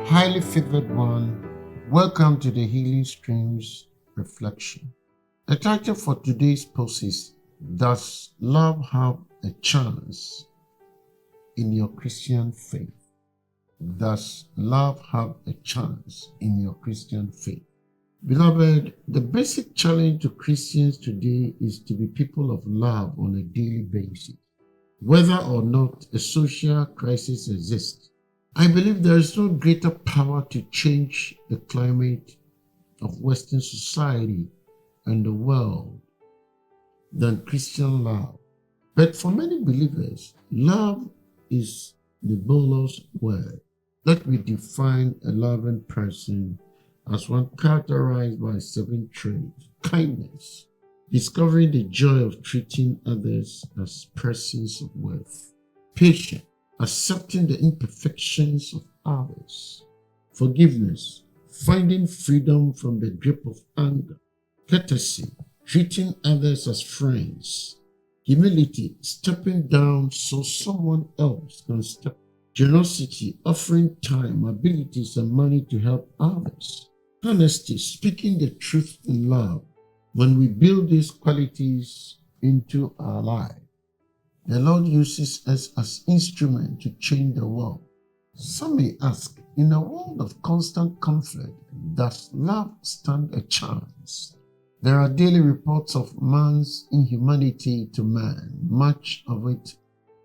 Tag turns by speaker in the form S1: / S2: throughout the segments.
S1: Highly favored one, welcome to the Healing Streams Reflection. The title for today's post is, Does Love Have a Chance in Your Christian Faith? Does love have a chance in your Christian faith? Beloved, the basic challenge to Christians today is to be people of love on a daily basis, whether or not a social crisis exists. I believe there is no greater power to change the climate of Western society and the world than Christian love. But for many believers, love is the bolus word. Let me define a loving person as one characterized by 7 traits: kindness, discovering the joy of treating others as persons of worth; patience, accepting the imperfections of others; forgiveness, finding freedom from the grip of anger; courtesy, treating others as friends; humility, stepping down so someone else can step; generosity, offering time, abilities, and money to help others; honesty, speaking the truth in love. When we build these qualities into our life, the Lord uses us as instruments to change the world. Some may ask, in a world of constant conflict, does love stand a chance? There are daily reports of man's inhumanity to man, much of it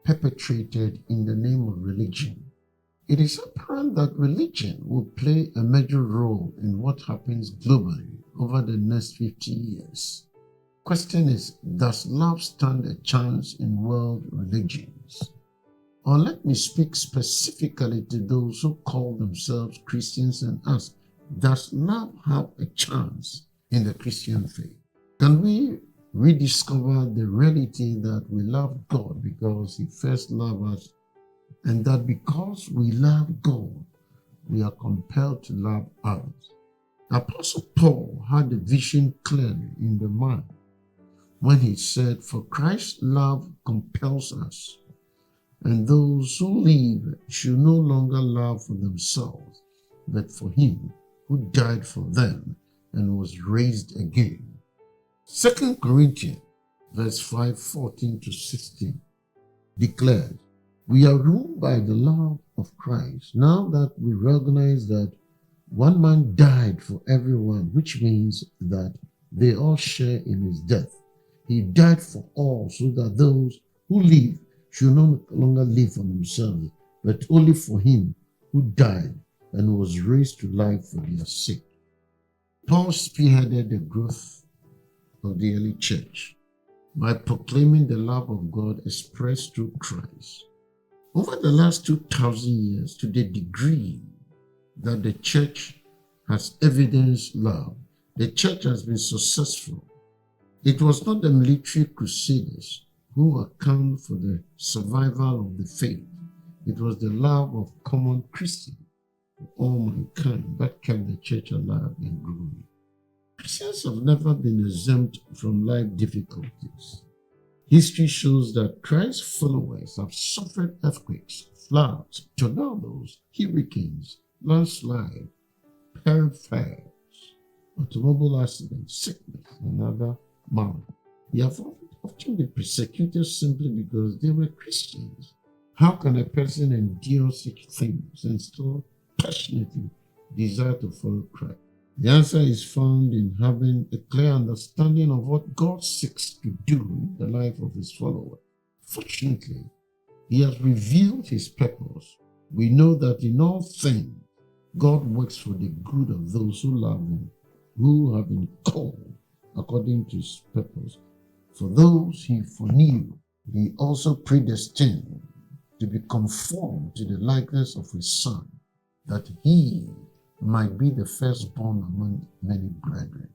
S1: perpetrated in the name of religion. It is apparent that religion will play a major role in what happens globally over the next 50 years. Question is, does love stand a chance in world religions? Or let me speak specifically to those who call themselves Christians and ask, does love have a chance in the Christian faith? Can we rediscover the reality that we love God because He first loved us, and that because we love God, we are compelled to love others? Apostle Paul had the vision clearly in the mind when he said, "For Christ's love compels us, and those who live should no longer love for themselves, but for Him who died for them and was raised again." 2 Corinthians verse 5:14-16 declares, "We are ruled by the love of Christ, now that we recognize that one man died for everyone, which means that they all share in His death. He died for all, so that those who live should no longer live for themselves, but only for Him who died and was raised to life for their sake." Paul spearheaded the growth of the early church by proclaiming the love of God expressed through Christ. Over the last 2,000 years, to the degree that the church has evidenced love, the church has been successful. It was not the military crusaders who account for the survival of the faith. It was the love of common Christians for all mankind that kept the church alive and growing. Christians have never been exempt from life difficulties. History shows that Christ's followers have suffered earthquakes, floods, tornadoes, hurricanes, landslides, fires, automobile accidents, sickness, and other maladies. They have often been persecuted simply because they were Christians. How can a person endure such things and still passionately desire to follow Christ? The answer is found in having a clear understanding of what God seeks to do in the life of His followers. Fortunately, He has revealed His purpose. We know that in all things, God works for the good of those who love Him, who have been called according to His purpose. For those He foreknew, He also predestined to be conformed to the likeness of His Son, that He might be the firstborn among many brethren.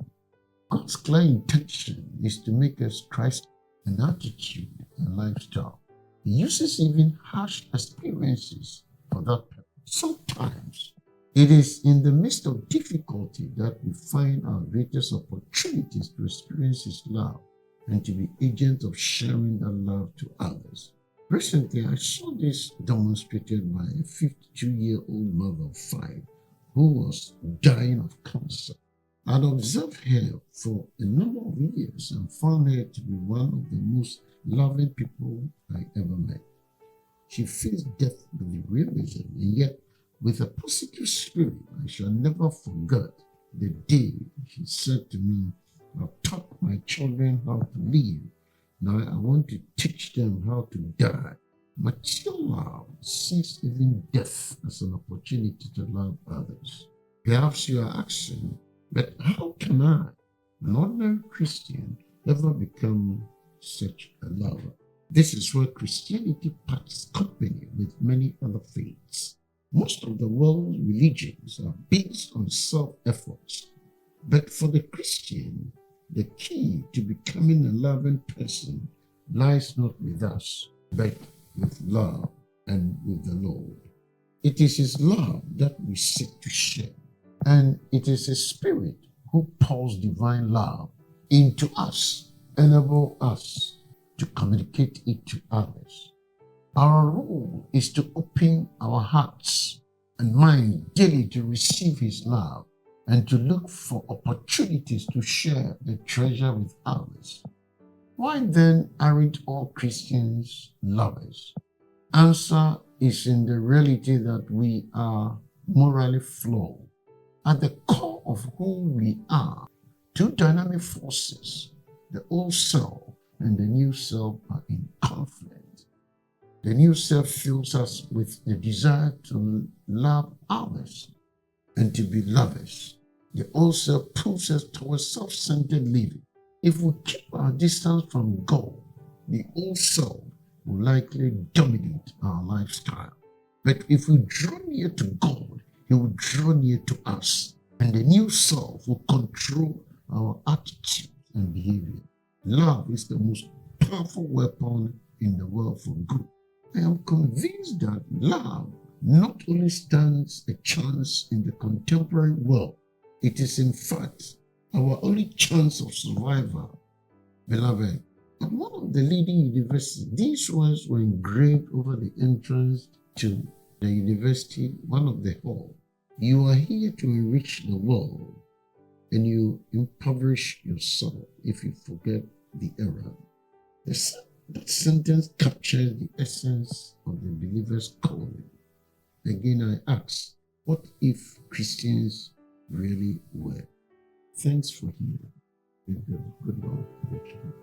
S1: God's clear intention is to make us Christ in attitude and lifestyle. He uses even harsh experiences for that purpose. Sometimes it is in the midst of difficulty that we find our greatest opportunities to experience His love and to be agents of sharing that love to others. Recently, I saw this demonstrated by a 52-year-old mother of 5 who was dying of cancer. I'd observed her for a number of years and found her to be one of the most loving people I ever met. She faced death with realism, and yet with a positive spirit. I shall never forget the day she said to me, "I've taught my children how to live. Now I want to teach them how to die." Mature love sees even death as an opportunity to love others. Perhaps you are asking, but how can I, an ordinary Christian, ever become such a lover? This is where Christianity parts company with many other faiths. Most of the world's religions are based on self-efforts, but for the Christian, the key to becoming a loving person lies not with us, but with love and with the Lord. It is His love that we seek to share, and it is His Spirit who pours divine love into us, enable us to communicate it to others. Our role is to open our hearts and minds daily to receive His love and to look for opportunities to share the treasure with others. Why then aren't all Christians lovers? Answer is in the reality that we are morally flawed. At the core of who we are, two dynamic forces, the old self and the new self, are in conflict. The new self fills us with the desire to love others and to be lovers. The old self pulls us towards self-centered living. If we keep our distance from God, the old self will likely dominate our lifestyle. But if we draw near to God, He will draw near to us, and the new self will control our attitude and behavior. Love is the most powerful weapon in the world for good. I am convinced that love not only stands a chance in the contemporary world, it is in fact our only chance of survival. Beloved, at one of the leading universities, these words were engraved over the entrance to the university, one of the halls. You are here to enrich the world, and you impoverish yourself if you forget the error. That sentence captures the essence of the believer's calling. Again, I ask, what if Christians really were? Thanks for hearing. May the good Lord bless you.